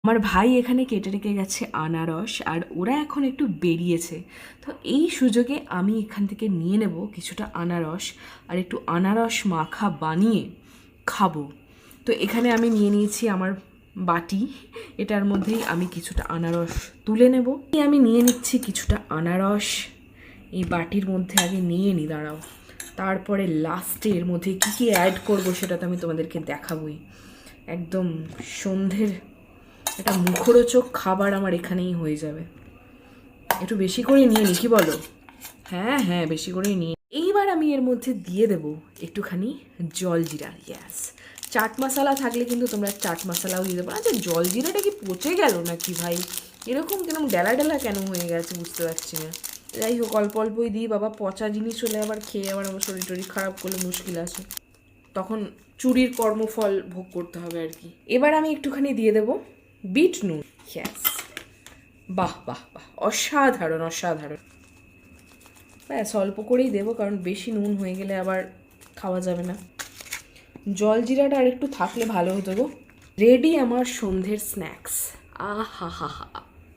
আমার ভাই এখানে কেটে রেখে গেছে আনারস, আর ওরা এখন একটু বেরিয়েছে। তো এই সুযোগে আমি এখান থেকে নিয়ে নেব কিছুটা আনারস, আর একটু আনারস মাখা বানিয়ে খাবো। তো এখানে আমি নিয়ে নিয়েছি আমার বাটি, এটার মধ্যেই আমি কিছুটা আনারস তুলে নেব। আমি নিয়ে নিচ্ছি কিছুটা আনারস, এই বাটির মধ্যে আগে নিয়ে নিই, দাঁড়াও। তারপরে লাস্টে এর মধ্যে কী কী অ্যাড করবো সেটা তো আমি তোমাদেরকে দেখাবই। একদম সন্ধ্যের একটা মুখরোচক খাবার আমার এখানেই হয়ে যাবে। একটু বেশি করে নিয়ে নিই, কি বলো? হ্যাঁ হ্যাঁ, বেশি করেই নিয়ে। এইবার আমি এর মধ্যে দিয়ে দেব একটুখানি জলজিরা। ইয়াস, চাট মশলা থাকলে কিন্তু তোমরা চাট মশলাও দিয়ে দেবো। আচ্ছা, জলজিরাটা কি পচে গেল নাকি ভাই? এরকম কিরকম ডেলা ডেলা কেন হয়ে গেছে বুঝতে পারছি না। যাই হোক, অল্প অল্পই দিই বাবা, পচা জিনিস হলে আবার খেয়ে আবার আমার শরীর টরীর খারাপ করলে মুশকিল আছে, তখন চুরির কর্মফল ভোগ করতে হবে আর কি। এবার আমি একটুখানি দিয়ে দেবো বিট নুন। ইয়াস, বাহ বাহ বাহ, অসাধারণ অসাধারণ। ব্যাস অল্প করেই দেবো, কারণ বেশি নুন হয়ে গেলে আবার খাওয়া যাবে না। জলজিরাটা আর একটু থাকলে ভালো হতো গো। রেডি আমার সন্ধ্যের স্ন্যাক্স। আহা হা হা।